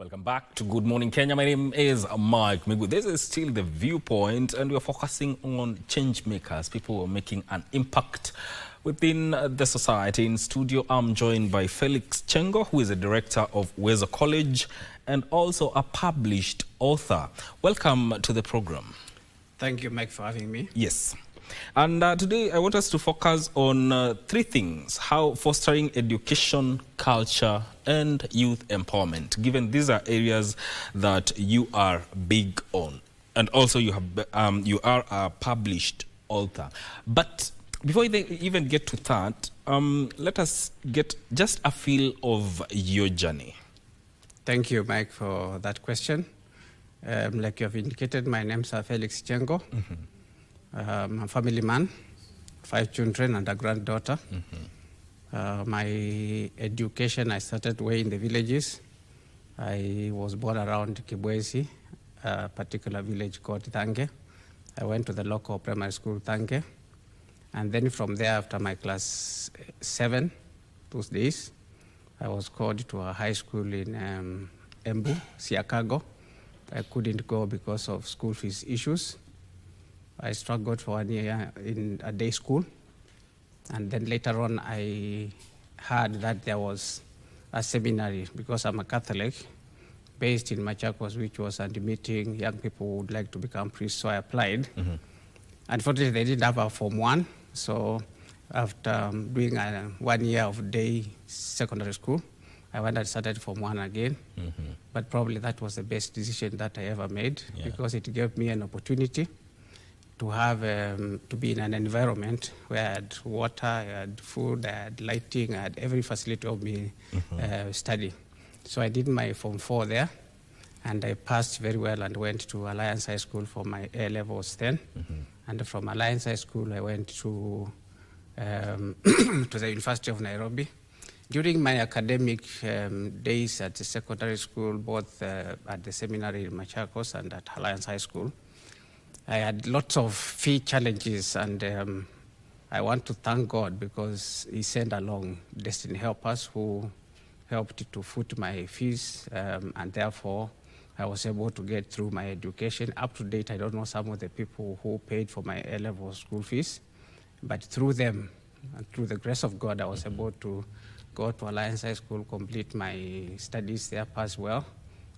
Welcome back to Good Morning Kenya. My name is Mike Migu. This is still The Viewpoint, and we're focusing on change makers, people who are making an impact within the society. In studio, I'm joined by Felix Chengo, who is a director of Uwezo College and also a published author. Welcome to the program. Thank you, Mike, for having me. Yes. And today I want us to focus on three things: how fostering education, culture, and youth empowerment, given these are areas that you are big on. And also you are a published author. But before we even get to that, let us get just a feel of your journey. Thank you, Mike, for that question. Like you have indicated, my name is Felix Chengo. I'm a family man, 5 children and a granddaughter. My education, I started way in the villages. I was born around Kibwezi, a particular village called Thange. I went to the local primary school, Thange. And then from there, after my class 7, those days, I was called to a high school in Embu, Siakago. I couldn't go because of school fees issues. I struggled for 1 year in a day school. And then later on, I heard that there was a seminary, because I'm a Catholic, based in Machakos, which was admitting young people who would like to become priests. So I applied. Unfortunately, they didn't have a Form 1. So after doing 1 year of day secondary school, I went and started Form 1 again. But probably that was the best decision that I ever made, because it gave me an opportunity to have to be in an environment where I had water, I had food, I had lighting, I had every facility of me study. So I did my Form 4 there, and I passed very well and went to Alliance High School for my A levels then. And from Alliance High School, I went to to the University of Nairobi. During my academic days at the secondary school, both at the seminary in Machakos and at Alliance High School, I had lots of fee challenges, and I want to thank God because He sent along Destiny Helpers who helped to foot my fees, and therefore I was able to get through my education. Up to date, I don't know some of the people who paid for my A-level school fees, but through them, and through the grace of God, I was able to go to Alliance High School, complete my studies there, pass well,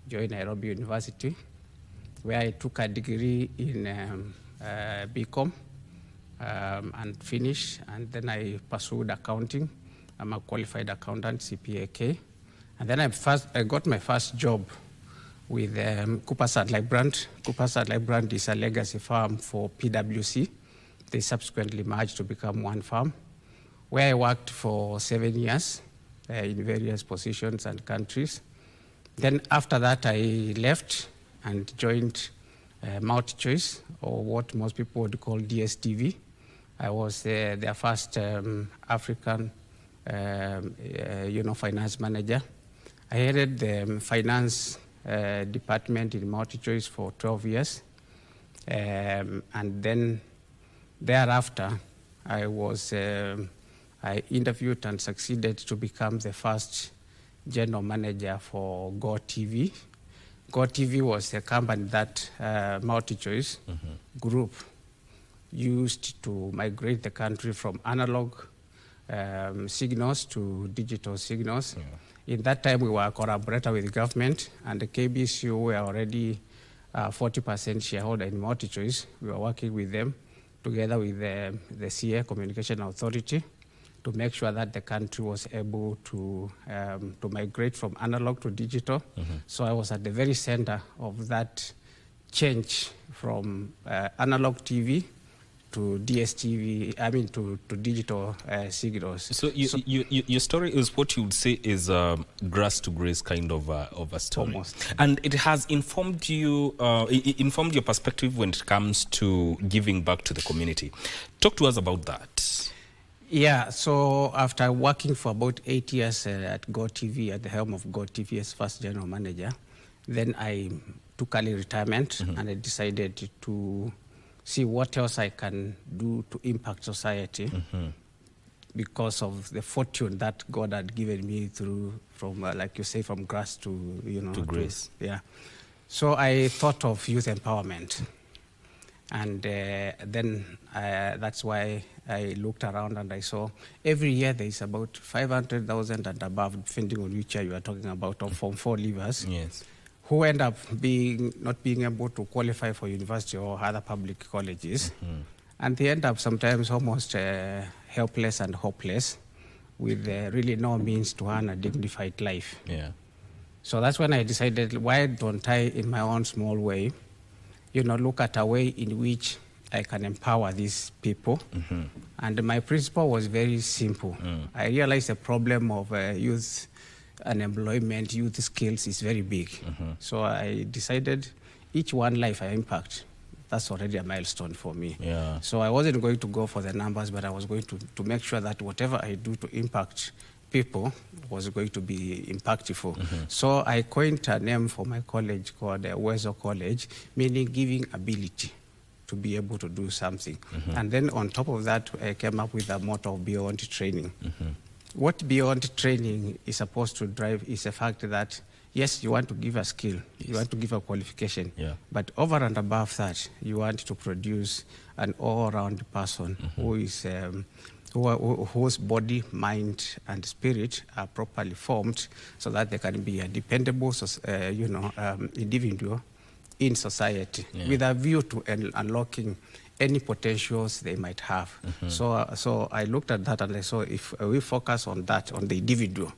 join Nairobi University, where I took a degree in BCom and finished, and then I pursued accounting. I'm a qualified accountant, CPAK. And then I got my first job with Cooper's Brand. Cooper's Brand is a legacy firm for PwC. They subsequently merged to become one firm, where I worked for 7 years in various positions and countries. Then after that, I left and joined MultiChoice, or what most people would call DSTV. I was their first African finance manager. I headed the finance department in MultiChoice for 12 years. And then thereafter, I interviewed and succeeded to become the first general manager for GoTV. GoTV was a company that MultiChoice group used to migrate the country from analog signals to digital signals. In that time, we were a collaborator with the government, and the KBCU were already 40% shareholder in MultiChoice. We were working with them together with the CA, Communication Authority, to make sure that the country was able to migrate from analog to digital. So I was at the very center of that change from analog TV to DSTV, to digital signals. So your story is what you would say is grass to grace kind of a story. Almost. And it has informed you, informed your perspective when it comes to giving back to the community. Talk to us about that. Yeah, so after working for about 8 years at GoTV, at the helm of GoTV as first general manager, then I took early retirement and I decided to see what else I can do to impact society. because of the fortune that God had given me through from, like you say, from grass to, To grace. yeah. So I thought of youth empowerment. And then that's why I looked around and I saw every year there is about 500,000 and above, depending on which year you are talking about, of Form 4 leavers. Yes. Who end up not being able to qualify for university or other public colleges. And they end up sometimes almost helpless and hopeless with really no means to earn a dignified life. Yeah. So that's when I decided, why don't I, in my own small way, look at a way in which I can empower these people. And my principle was very simple. I realized the problem of youth unemployment, youth skills is very big. So I decided each one life I impact, that's already a milestone for me. Yeah. So I wasn't going to go for the numbers, but I was going to make sure that whatever I do to impact people was going to be impactful. So I coined a name for my college called Uwezo College, meaning giving ability to be able to do something. And then on top of that, I came up with a motto of beyond training. What beyond training is supposed to drive is the fact that, yes, you want to give a skill, you want to give a qualification, but over and above that, you want to produce an all-round person who is whose body, mind, and spirit are properly formed, so that they can be a dependable, individual in society, with a view to unlocking any potentials they might have. So I looked at that and I saw, if we focus on that, on the individual,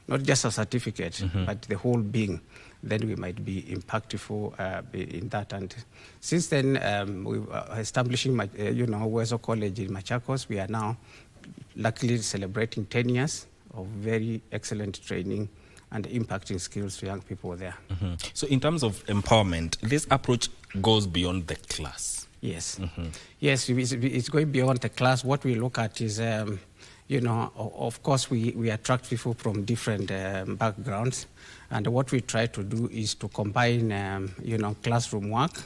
not just a certificate, but the whole being, then we might be impactful in that. And since then, we've establishing, Uwezo College in Machakos. We are now luckily celebrating 10 years of very excellent training and impacting skills to young people there. So in terms of empowerment, this approach goes beyond the class. Yes. Yes, it's going beyond the class. What we look at is, of course, we attract people from different backgrounds. And what we try to do is to combine, classroom work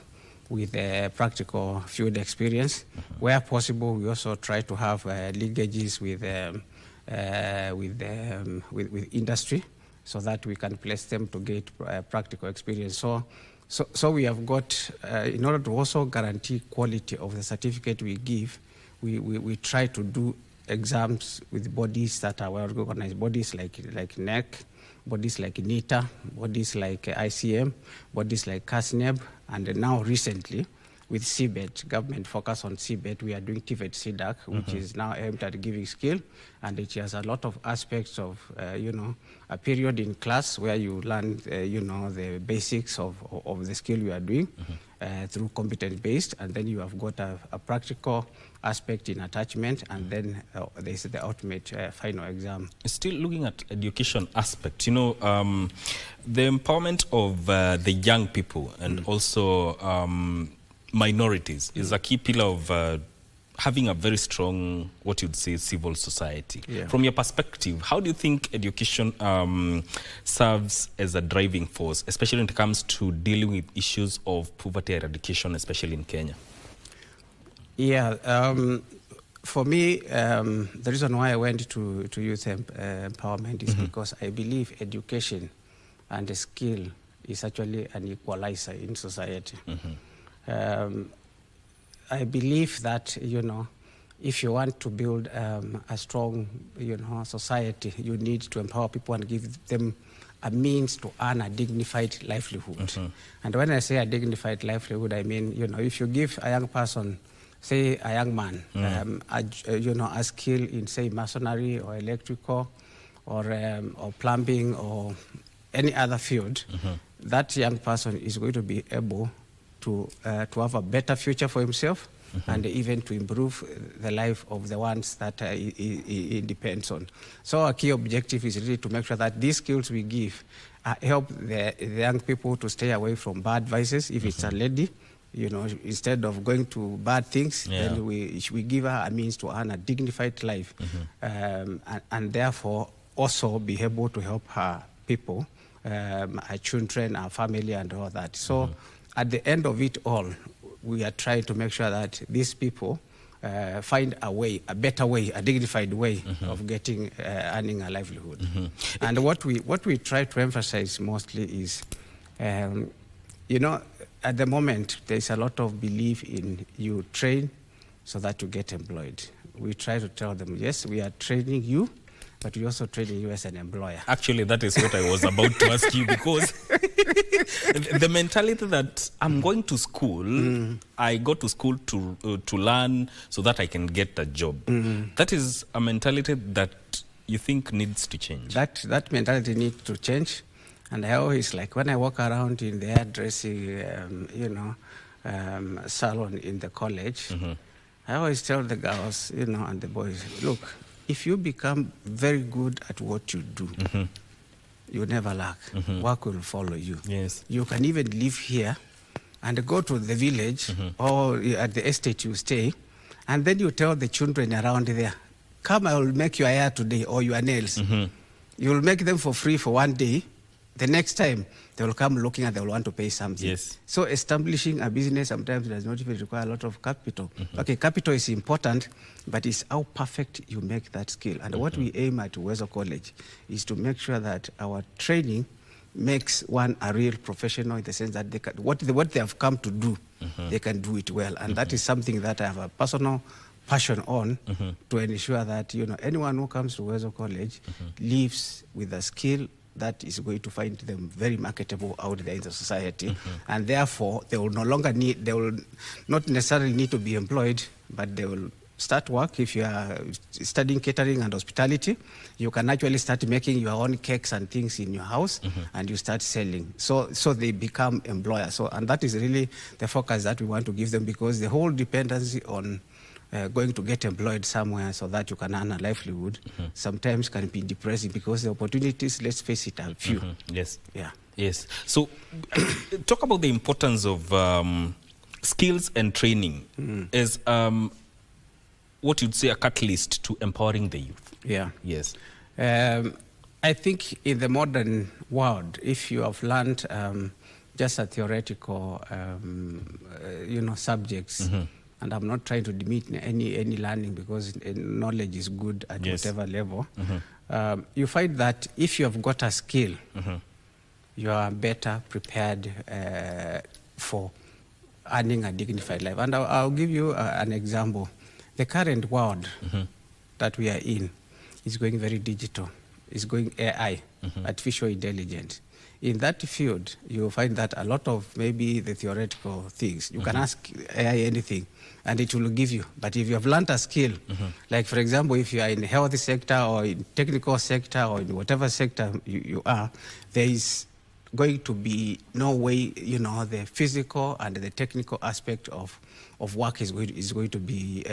with practical field experience. Where possible, we also try to have linkages with industry, so that we can place them to get practical experience. So we have got, in order to also guarantee quality of the certificate we give, we try to do exams with bodies that are well organized, bodies like NEC, bodies like NITA, bodies like ICM, bodies like CASNEB, and now recently with CBET, government focus on CBET, we are doing TVET CDAC, which is now aimed at giving skill, and it has a lot of aspects of, a period in class where you learn, the basics of the skill you are doing through competence-based, and then you have got a practical aspect in attachment, and then there's the ultimate final exam. Still looking at education aspect, the empowerment of the young people and also minorities is a key pillar of having a very strong, what you'd say, civil society. From your perspective, how do you think education serves as a driving force, especially when it comes to dealing with issues of poverty eradication, especially in Kenya? For me, the reason why I went to youth empowerment is because I believe education and the skill is actually an equalizer in society. I believe that, if you want to build a strong, society, you need to empower people and give them a means to earn a dignified livelihood. And when I say a dignified livelihood, I mean, if you give a young person, say a young man, a skill in, say, masonry or electrical or plumbing or any other field, that young person is going to be able to have a better future for himself and even to improve the life of the ones that he depends on. So our key objective is really to make sure that these skills we give help the young people to stay away from bad vices. If it's a lady, instead of going to bad things, then we give her a means to earn a dignified life, and therefore also be able to help her people, her children, her family, and all that. So at the end of it all, we are trying to make sure that these people find a way, a better way, a dignified way of getting earning a livelihood. And what we try to emphasize mostly is, you know, at the moment there's a lot of belief in you train so that you get employed. We try to tell them, yes, we are training you, but we also training you as an employer. Actually, that is what I was about to ask you, because the mentality that I'm going to school, I go to school to learn so that I can get a job. That is a mentality that you think needs to change. That mentality needs to change. And I always, like, when I walk around in the hairdressing, salon in the college, I always tell the girls, you know, and the boys, look, if you become very good at what you do, you never lack. Work will follow you. Yes. You can even live here and go to the village or at the estate you stay, and then you tell the children around there, come, I will make your hair today or your nails. You will make them for free for one day. The next time, they will come looking and they will want to pay something. Yes. So establishing a business sometimes does not even require a lot of capital. Okay, capital is important, but it's how perfect you make that skill. And what we aim at Uwezo College is to make sure that our training makes one a real professional, in the sense that they can, what they have come to do, they can do it well. And that is something that I have a personal passion on, to ensure that, you know, anyone who comes to Uwezo College lives with a skill that is going to find them very marketable out there in the society. And therefore, they will not necessarily need to be employed, but they will start work. If you are studying catering and hospitality, you can actually start making your own cakes and things in your house, and you start selling. So they become employers. So, and that is really the focus that we want to give them, because the whole dependency on going to get employed somewhere so that you can earn a livelihood sometimes can be depressing, because the opportunities, let's face it, are few. Yes. Yeah. Yes. So talk about the importance of skills and training as what you'd say a catalyst to empowering the youth. Yeah. Yes. I think in the modern world, if you have learned just a theoretical, subjects, and I'm not trying to diminish any learning, because knowledge is good at whatever level. You find that if you have got a skill, you are better prepared for earning a dignified life. And I'll give you an example. The current world that we are in is going very digital. It's going AI, artificial intelligence. In that field, you find that a lot of maybe the theoretical things, you can ask AI anything, and it will give you. But if you have learned a skill, like for example, if you are in the health sector or in technical sector or in whatever sector you are, there is going to be no way, the physical and the technical aspect of work is going to be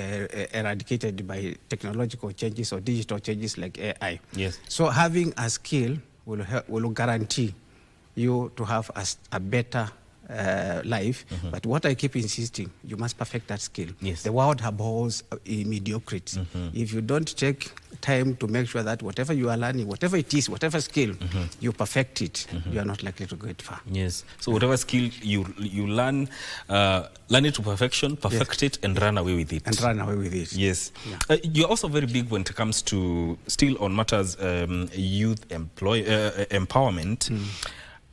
eradicated by technological changes or digital changes like AI. Yes. So having a skill will guarantee you to have a better life. But what I keep insisting, you must perfect that skill. Yes. The world abhors mediocrity. If you don't take time to make sure that whatever you are learning, whatever it is, whatever skill, you perfect it, you are not likely to go it far. Yes. So whatever skill you learn, learn it to perfection, perfect it, and run away with it. And run away with it. Yes. Yeah. You're also very big when it comes to, still on matters youth empowerment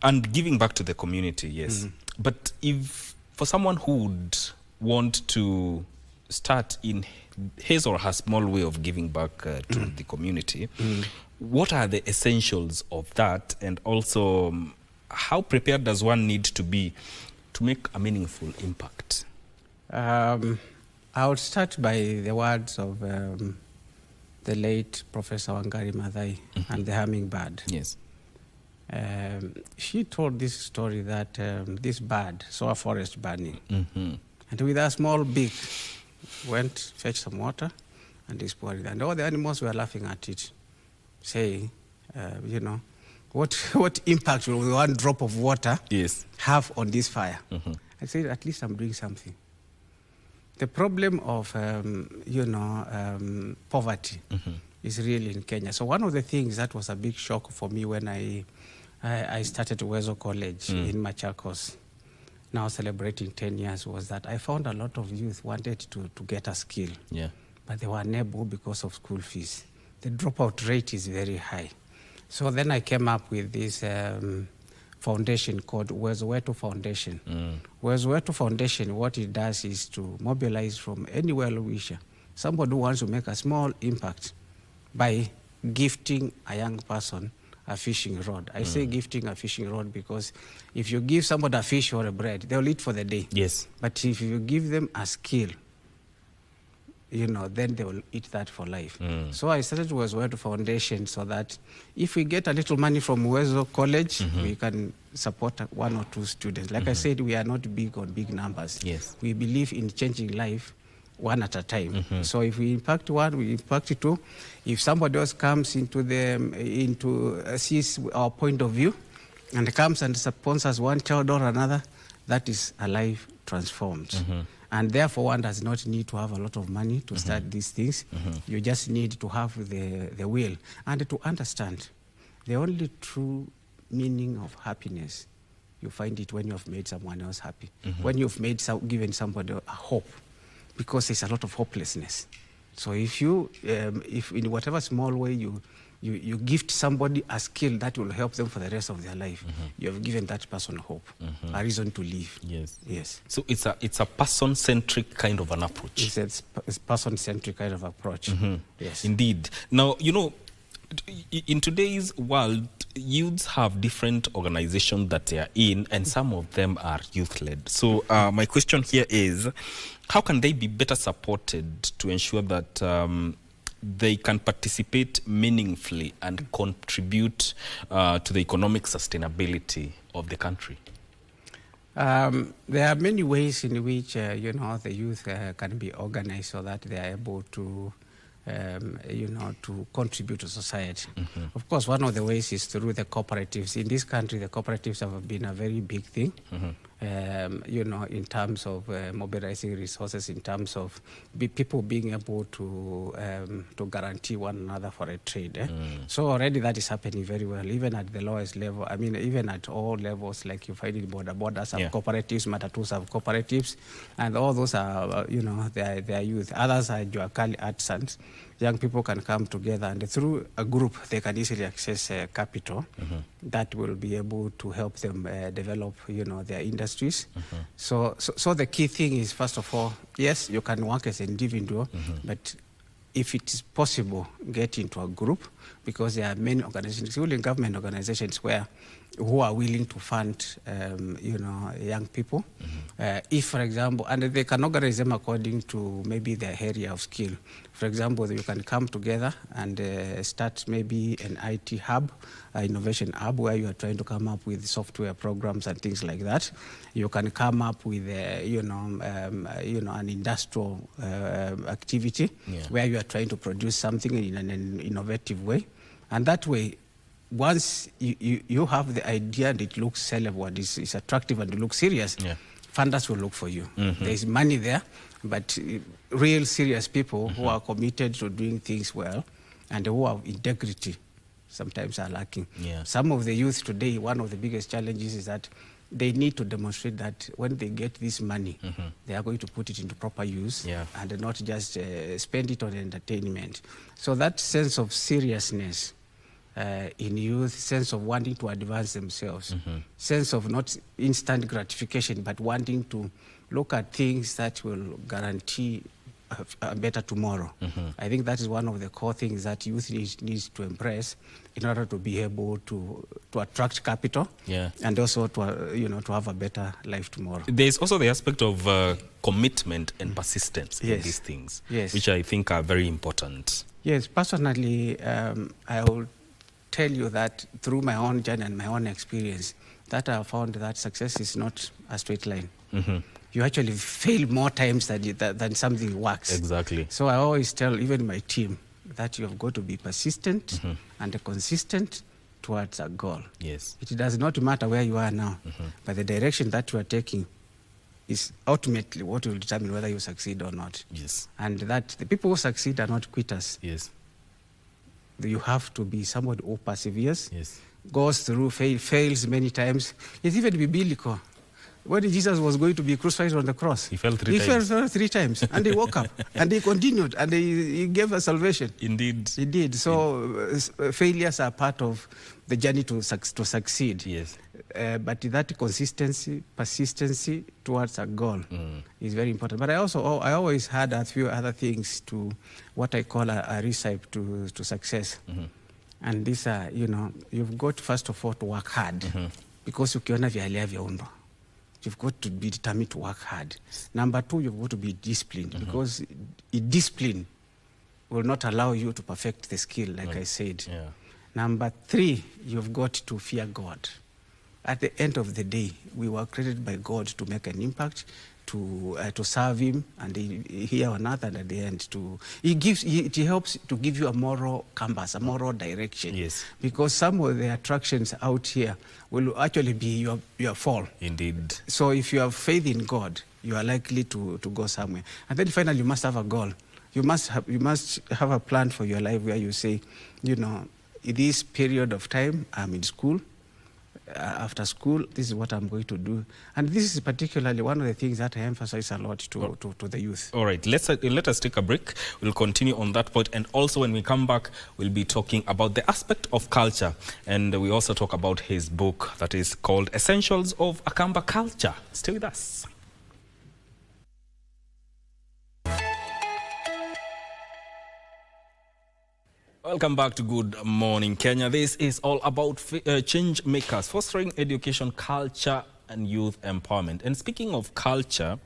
and giving back to the community, yes. But if for someone who would want to start in his or her small way of giving back to the community, what are the essentials of that? And also, how prepared does one need to be to make a meaningful impact? I would start by the words of the late Professor Wangari Maathai and the hummingbird. Yes. She told this story that this bird saw a forest burning, and with a small beak went, fetch some water, and he poured it. And all the animals were laughing at it, saying, what impact will one drop of water have on this fire? I said, at least I'm doing something. The problem of, poverty is real in Kenya. So one of the things that was a big shock for me when I started Uwezo College in Machakos, now celebrating 10 years, was that I found a lot of youth wanted to get a skill, but they were unable because of school fees. The dropout rate is very high. So then I came up with this foundation called Uwezo Foundation. Uwezo Foundation, what it does is to mobilize from any well-wisher, somebody who wants to make a small impact by gifting a young person a fishing rod. I say gifting a fishing rod because if you give somebody a fish or a bread, they'll eat for the day. Yes. But if you give them a skill, then they will eat that for life. So I started Uwezo Foundation so that if we get a little money from Uwezo College, we can support 1 or 2 students. Like I said, we are not big on big numbers. Yes. We believe in changing life one at a time. So if we impact one, we impact 2. If somebody else comes sees our point of view and comes and sponsors one child or another, that is a life transformed. And therefore, one does not need to have a lot of money to start these things. You just need to have the will and to understand the only true meaning of happiness. You find it when you have made someone else happy, when you've given somebody a hope, because there's a lot of hopelessness. So if you, if in whatever small way you gift somebody a skill that will help them for the rest of their life, you have given that person hope, a reason to live. Yes. Yes. So it's a person-centric kind of an approach. It's a person-centric kind of approach. Yes. Indeed. Now, in today's world, youths have different organizations that they are in, and some of them are youth-led. So my question here is, how can they be better supported to ensure that they can participate meaningfully and contribute to the economic sustainability of the country? There are many ways in which the youth can be organized so that they are able to to contribute to society. Of course, one of the ways is through the cooperatives. In this country, the cooperatives have been a very big thing, in terms of mobilizing resources, in terms of people being able to guarantee one another for a trade. So already that is happening very well, even at the lowest level. I mean, even at all levels, like you find in borders have cooperatives, matatus have cooperatives, and all those are, they are youth. Others are Juakali artisans. Young people can come together, and through a group, they can easily access capital that will be able to help them develop, their industries. So the key thing is, first of all, yes, you can work as an individual, but if it is possible, get into a group, because there are many organizations, including government organizations, who are willing to fund, young people. If, for example, and they can organize them according to maybe their area of skill. For example, you can come together and start maybe an IT hub, innovation hub, where you are trying to come up with software programs and things like that. You can come up with, an industrial activity where you are trying to produce something in an innovative way. And that way, once you have the idea and it looks sellable and it's attractive and it looks serious, funders will look for you. There is money there, but real serious people who are committed to doing things well and who have integrity sometimes are lacking. Some of the youth today, one of the biggest challenges is that they need to demonstrate that when they get this money, they are going to put it into proper use and not just spend it on entertainment. So that sense of seriousness in youth, sense of wanting to advance themselves, sense of not instant gratification, but wanting to look at things that will guarantee a better tomorrow. I think that is one of the core things that youth needs to embrace in order to be able to attract capital and also to have a better life tomorrow. There's also the aspect of commitment and persistence in these things, which I think are very important. Yes, personally, I will tell you that through my own journey and my own experience, that I have found that success is not a straight line. You actually fail more times than something works. Exactly. So I always tell even my team that you have got to be persistent and consistent towards a goal. Yes. It does not matter where you are now, but the direction that you are taking is ultimately what will determine whether you succeed or not. Yes. And that the people who succeed are not quitters. Yes. You have to be somebody who perseveres, goes through, fails many times. It's even biblical. when Jesus was going to be crucified on the cross, he fell three times. Fell 3 times, and he woke up, and he continued, and he gave us salvation. Indeed. He did. So failures are part of the journey to succeed. Yes. But that consistency, persistency towards a goal is very important. But I always had a few other things to what I call a recipe to success. And these are, you've got first of all to work hard, because ukiona vyalia vyaundo, you've got to be determined to work hard. Number 2, you've got to be disciplined, because discipline will not allow you to perfect the skill, like I said. Yeah. Number 3, you've got to fear God. At the end of the day, we were created by God to make an impact, to serve Him, and here on earth, and at the end, it helps to give you a moral compass, a moral direction. Yes. Because some of the attractions out here will actually be your fall. Indeed. So if you have faith in God, you are likely to go somewhere. And then finally, you must have a goal. You must have a plan for your life where you say, in this period of time, I'm in school. After school, this is what I'm going to do. And this is particularly one of the things that I emphasize a lot to the youth. All right, let us take a break. We'll continue on that point. And also when we come back, we'll be talking about the aspect of culture. And we also talk about his book that is called Essentials of Akamba Culture. Stay with us. Welcome back to Good Morning Kenya. This is all about change makers, fostering education, culture, and youth empowerment. And speaking of culture,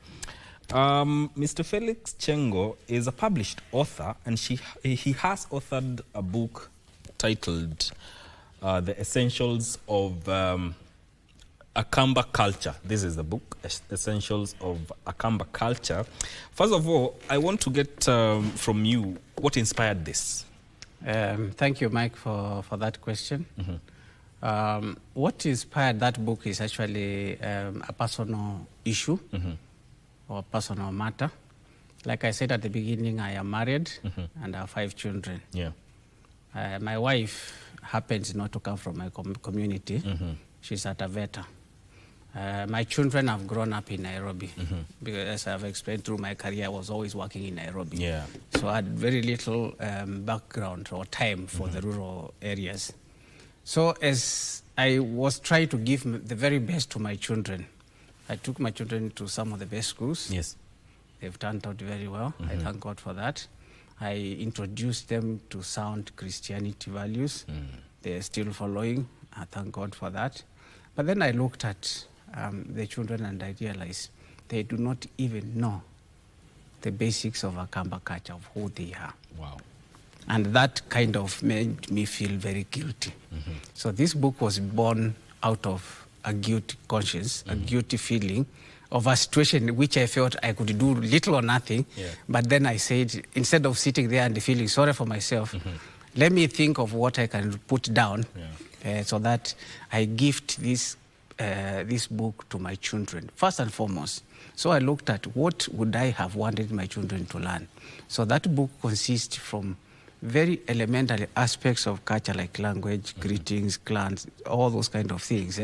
Mr. Felix Chengo is a published author, and he has authored a book titled The Essentials of Akamba Culture. This is the book, Essentials of Akamba Culture. First of all, I want to get from you, what inspired this? Thank you, Mike, for that question. What inspired that book is actually a personal issue or personal matter. Like I said at the beginning, I am married and I have 5 children. Yeah. My wife happens not to come from my community. She's at Aveta. My children have grown up in Nairobi because, as I've explained through my career, I was always working in Nairobi. Yeah. So I had very little background or time for the rural areas. So as I was trying to give the very best to my children, I took my children to some of the best schools. Yes. They've turned out very well. I thank God for that. I introduced them to sound Christianity values. They're still following. I thank God for that. But then I looked at the children and I realized they do not even know the basics of Akamba culture, of who they are. Wow. And that kind of made me feel very guilty. So this book was born out of a guilty conscience, a guilty feeling of a situation in which I felt I could do little or nothing. Yeah. But then I said, instead of sitting there and feeling sorry for myself, let me think of what I can put down so that I gift this book to my children, first and foremost. So I looked at what would I have wanted my children to learn. So that book consists from very elementary aspects of culture like language, greetings, clans, all those kind of things,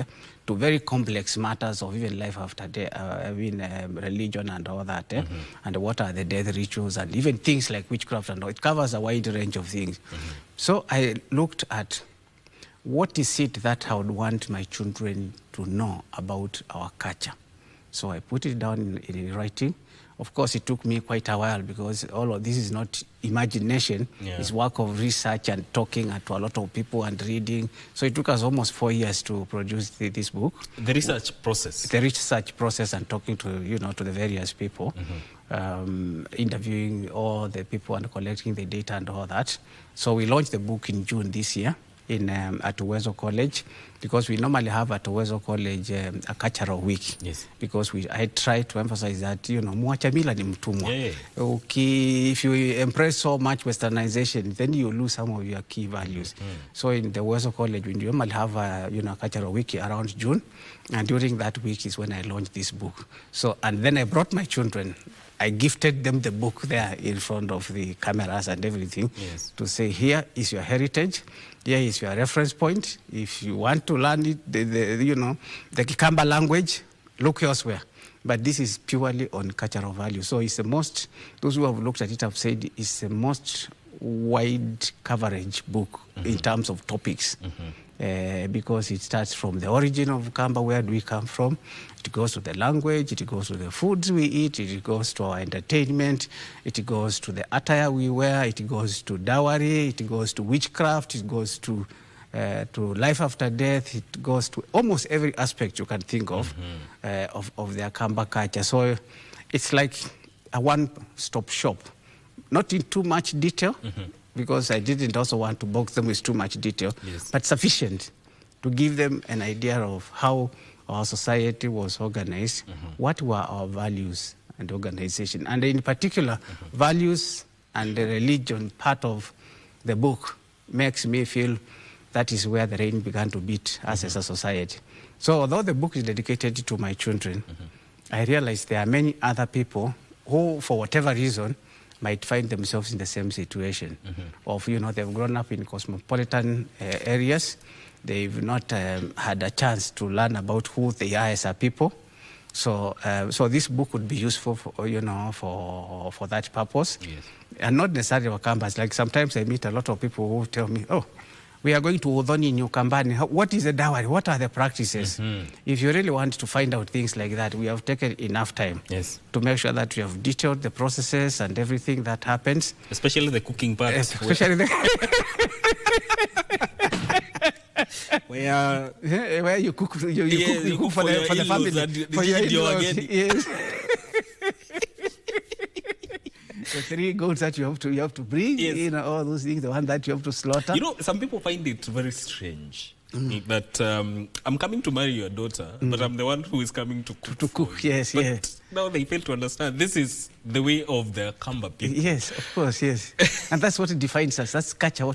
to very complex matters of even life after death, religion and all that, and what are the death rituals, and even things like witchcraft and all. It covers a wide range of things. So I looked at what is it that I would want my children to know about our culture. So I put it down in writing. Of course, it took me quite a while because all of this is not imagination. Yeah. It's work of research and talking to a lot of people and reading. So it took us almost 4 years to produce this book. The research process. The research process and talking to the various people, interviewing all the people and collecting the data and all that. So we launched the book in June this year at Uwezo College, because we normally have at Uwezo College a cultural week. Yes. Because I try to emphasize that, mwacha mila ni mtumwa. Yeah. Okay, if you embrace so much westernization, then you lose some of your key values. So in the Uwezo College, we normally have a cultural week around June, and during that week is when I launched this book. So, and then I brought my children. I gifted them the book there in front of the cameras and everything, to say, here is your heritage, here is your reference point. If you want to learn it, the Kikamba language, look elsewhere. But this is purely on cultural value. So it's the most, those who have looked at it have said it's the most wide coverage book in terms of topics. Because it starts from the origin of Akamba, where do we come from? It goes to the language, it goes to the foods we eat, it goes to our entertainment, it goes to the attire we wear, it goes to dowry, it goes to witchcraft, it goes to life after death, it goes to almost every aspect you can think of the Akamba culture. So it's like a one-stop shop, not in too much detail, because I didn't also want to box them with too much detail, but sufficient to give them an idea of how our society was organized, what were our values and organization. And in particular, values and the religion part of the book makes me feel that is where the rain began to beat us as a society. So although the book is dedicated to my children, I realize there are many other people who, for whatever reason, might find themselves in the same situation of, they've grown up in cosmopolitan areas. They've not had a chance to learn about who they are as a people. So this book would be useful for, for that purpose. Yes. And not necessarily Wakambas. Like sometimes I meet a lot of people who tell me, oh, we are going to Udhoni in Ukambani. What is the dowry? What are the practices? If you really want to find out things like that, we have taken enough time to make sure that we have detailed the processes and everything that happens. Especially the cooking part. Especially where you cook, you cook for the family, for your in-laws. Yes. The 3 goats that you have to bring, all those things, the one that you have to slaughter. Some people find it very strange that I'm coming to marry your daughter, but I'm the one who is coming to cook. To cook, yes, but yes. Now they fail to understand this is the way of the Akamba people. Yes, of course, yes. And that's what defines us. That's culture.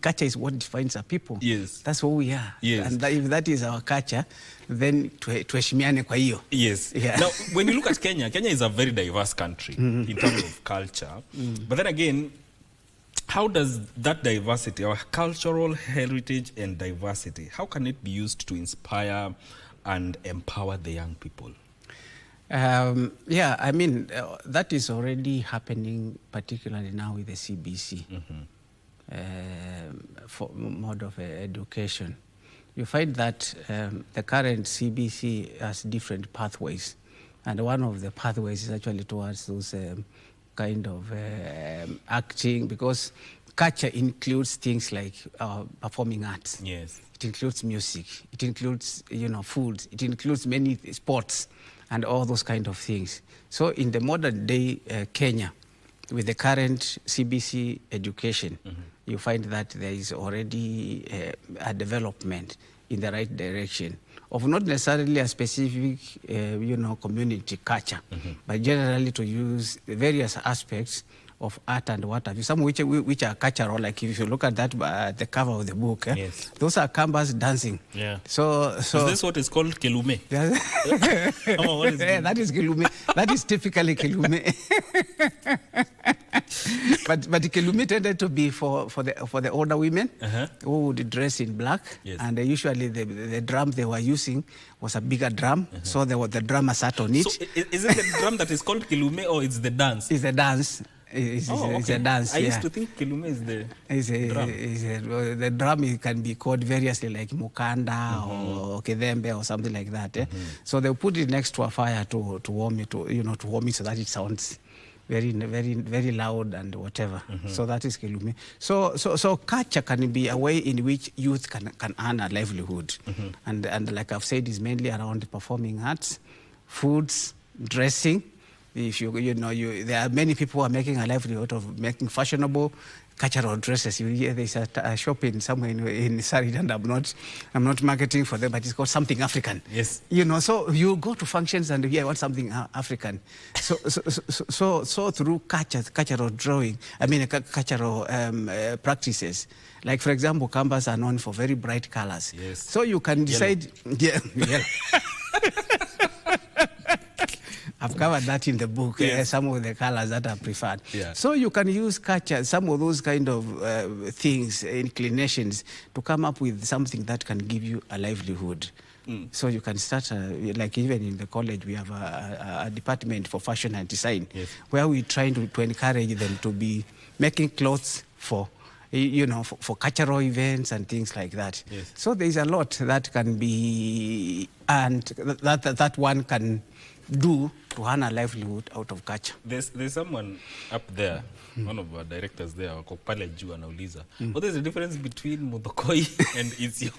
Culture is what defines our people. Yes. That's who we are. Yes. And if that is our culture, then tuheshimiane kwa hiyo. Yes. Yeah. Now, when you look at Kenya, Kenya is a very diverse country in terms of culture. But then again, how does that diversity, our cultural heritage and diversity, how can it be used to inspire and empower the young people? I mean, that is already happening, particularly now with the CBC, for mode of education. You find that the current CBC has different pathways, and one of the pathways is actually towards those kind of acting, because culture includes things like performing arts. Yes. It includes music. It includes, food. It includes many sports and all those kind of things. So in the modern day Kenya, with the current CBC education, you find that there is already a development in the right direction of not necessarily a specific, community culture, but generally to use the various aspects of art and what have you, some which are cultural, like if you look at that, the cover of the book, yes. Those are Akambas dancing. Yeah. So is this what is called Kelume? What is that is Kelume. That is typically Kelume. but Kelume tended to be for the older women who would dress in black, yes. And usually the drum they were using was a bigger drum, so the drummer sat on it. So is it the drum that is called Kelume, or it's the dance? It's the dance. It's a dance. I used to think Kelume is the drum. The drum can be called variously, like Mukanda or Kedembe or something like that. So they'll put it next to a fire to warm it, to warm it so that it sounds very, very, very loud and whatever. So that is Kelume. So culture can be a way in which youth can earn a livelihood, and like I've said, is mainly around performing arts, foods, dressing. If there are many people who are making a livelihood of making fashionable cultural dresses. You hear there's a shop in somewhere in Surrey, and I'm not marketing for them, but it's called Something African. Yes. So you go to functions and you want something African. So through cultural drawing, cultural practices. Like for example, Akambas are known for very bright colors. Yes. So you can decide. Yeah. I've covered that in the book, Yes. some of the colors that are preferred. Yeah. So you can use culture, some of those kind of things, inclinations, to come up with something that can give you a livelihood. So you can start, like even in the college, we have a department for fashion and design, Yes. where we're trying to encourage them to be making clothes for, for cultural events and things like that. Yes. So there's a lot that can be, and that one can do to earn a livelihood out of culture. There's someone up there, one of our directors there, wako pale juu anauliza, what is the difference between Muthokoi and Isio?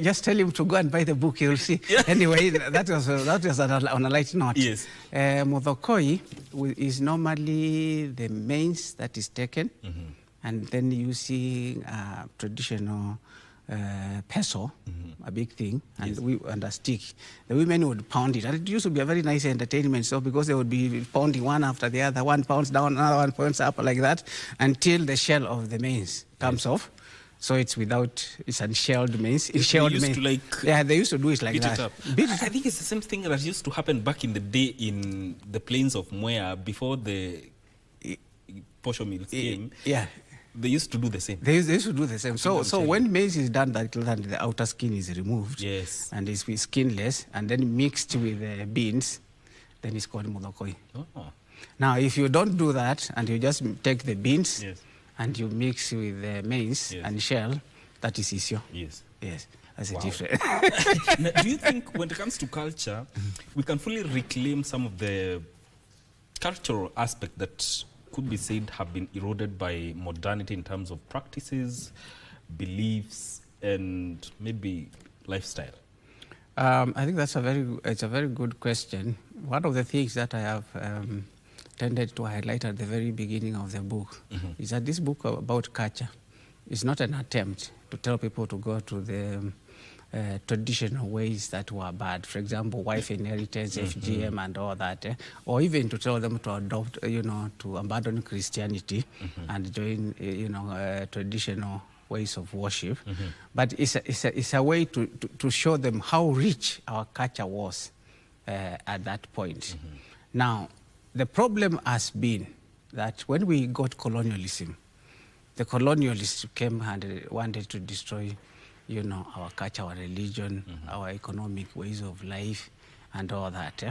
Just tell him to go and buy the book, you'll see. Yeah. Anyway, that was on a light note. Yes. Muthokoi is normally the mains that is taken, and then you see traditional peso, a big thing, and and a stick. The women would pound it, and it used to be a very nice entertainment. So because they would be pounding one after the other, one pounds down, another one pounds up, like that, until the shell of the mains comes off. So it's unshelled maize. It's shelled They used maize. to like Yeah, they used to do it like beat that. it up. Beat it I think it's the same thing that used to happen back in the day in the plains of Mwea before the posho mills came. Yeah. They used to do the same. They used to do the same. So when maize is done, that the outer skin is removed. Yes. And it's skinless, and then mixed with beans, then it's called Muthokoi. Oh. Now, if you don't do that, and you just take the beans, Yes. and you mix with the maize and shell, that is Isio. Yes. Yes. That's Wow. a difference. Now, do you think when it comes to culture, we can fully reclaim some of the cultural aspect that could be said have been eroded by modernity in terms of practices, beliefs, and maybe lifestyle? I think it's a very good question. One of the things that I have tended to highlight at the very beginning of the book is that this book about culture is not an attempt to tell people to go to the traditional ways that were bad. For example, wife inheritance, FGM, and all that, or even to tell them to adopt, to abandon Christianity and join, traditional ways of worship. But it's a way to show them how rich our culture was at that point. Now, the problem has been that when we got colonialism, the colonialists came and wanted to destroy, our culture, our religion, our economic ways of life, and all that.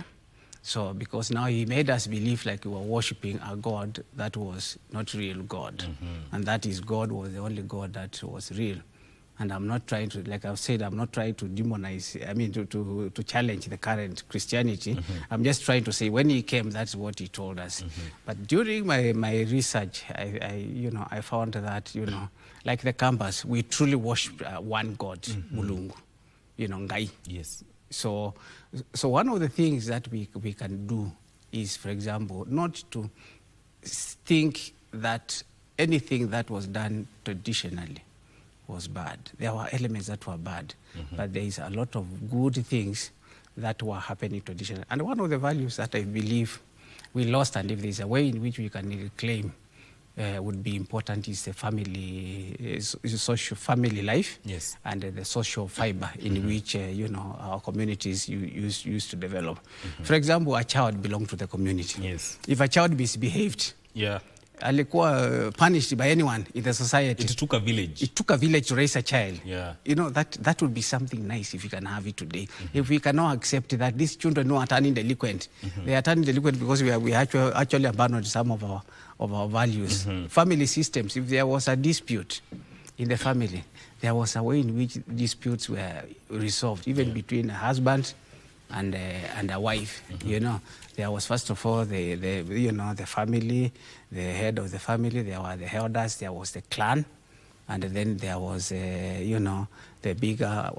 So, because now he made us believe like we were worshiping a God that was not real God, and that is God was the only God that was real. And I'm not trying to, like I've said, I'm not trying to demonize, to challenge the current Christianity. I'm just trying to say when he came, that's what he told us. But during my research, I found that, like the Akambas, we truly worship one God, Mulungu, Ngai. Yes. So one of the things that we can do is, for example, not to think that anything that was done traditionally was bad. There were elements that were bad, but there is a lot of good things that were happening traditionally. And one of the values that I believe we lost, and if there's a way in which we can reclaim, would be important, is the social family life, Yes. and the social fiber in which our communities used to develop. For example, a child belonged to the community. Yes. If a child misbehaved, Yeah. alikuwa punished by anyone in the society. It took a village. It took a village to raise a child. Yeah. That would be something nice if we can have it today. If we cannot accept that these children are turning delinquent, they are turning delinquent because we actually abandoned some of our values. Family systems, if there was a dispute in the family, there was a way in which disputes were resolved, even between a husband and a wife. There was, first of all, the family, the head of the family, there were the elders, there was the clan, and then there was, the bigger,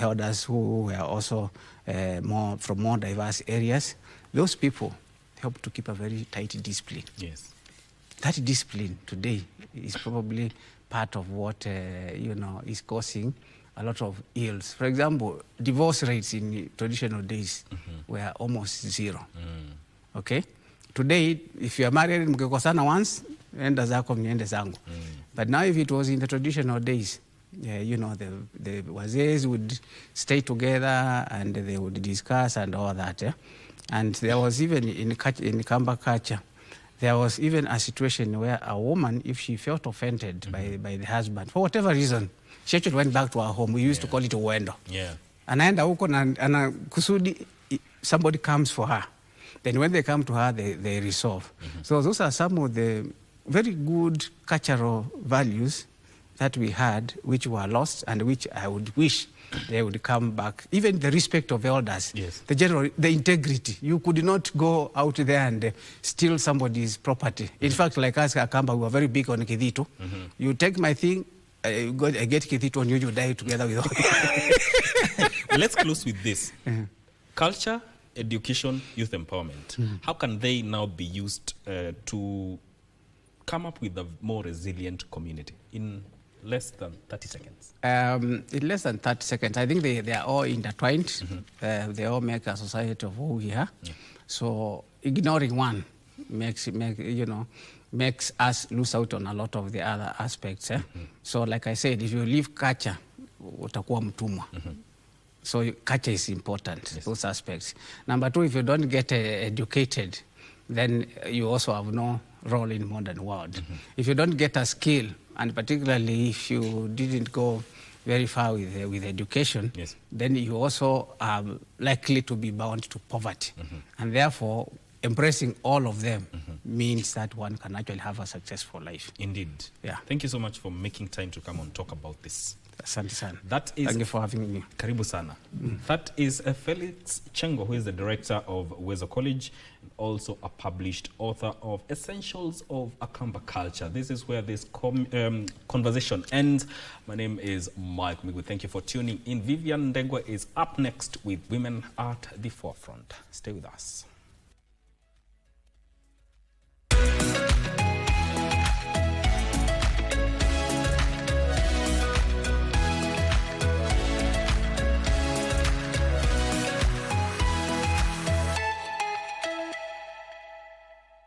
elders who were also from more diverse areas. Those people helped to keep a very tight discipline. Yes. That discipline today is probably part of what, is causing a lot of ills. For example, divorce rates in traditional days were almost zero. Okay? Today, if you are married, mkikosana once, enda zako niende zangu. But now if it was in the traditional days, you know, the wazees would stay together and they would discuss and all that. And there was even in Akamba culture, there was even a situation where a woman, if she felt offended by the husband, for whatever reason, she actually went back to her home. We used to call it Uwendo. Yeah. Anaenda huko na kusudi somebody comes for her. Then when they come to her, they resolve. So those are some of the very good cultural values that we had, which were lost and which I would wish they would come back. Even the respect of elders, yes. the integrity. You could not go out there and steal somebody's property. In fact, like us, Akamba, we were very big on Kidhitu. You take my thing, I get Kidhitu on you, you die together with all. Let's close with this. Culture, education, youth empowerment. How can they now be used to come up with a more resilient community in less than 30 seconds? In less than 30 seconds, I think they are all intertwined. They all make a society of who we are. Yeah. So ignoring one makes us lose out on a lot of the other aspects. So like I said, if you leave culture, utakuwa mtumwa. So culture is important, yes. Those aspects. Number two, if you don't get educated, then you also have no role in modern world. If you don't get a skill, and particularly if you didn't go very far with education, yes. Then you also are likely to be bound to poverty. And therefore, embracing all of them means that one can actually have a successful life. Indeed. Yeah. Thank you so much for making time to come and talk about this. Asante sana. Thank you for having me. Karibu sana. That is Felix Chengo, who is the director of Uwezo College, and also a published author of Essentials of Akamba Culture. This is where this conversation ends. My name is Mike Migu. Thank you for tuning in. Vivian Ndegwa is up next with Women at the Forefront. Stay with us.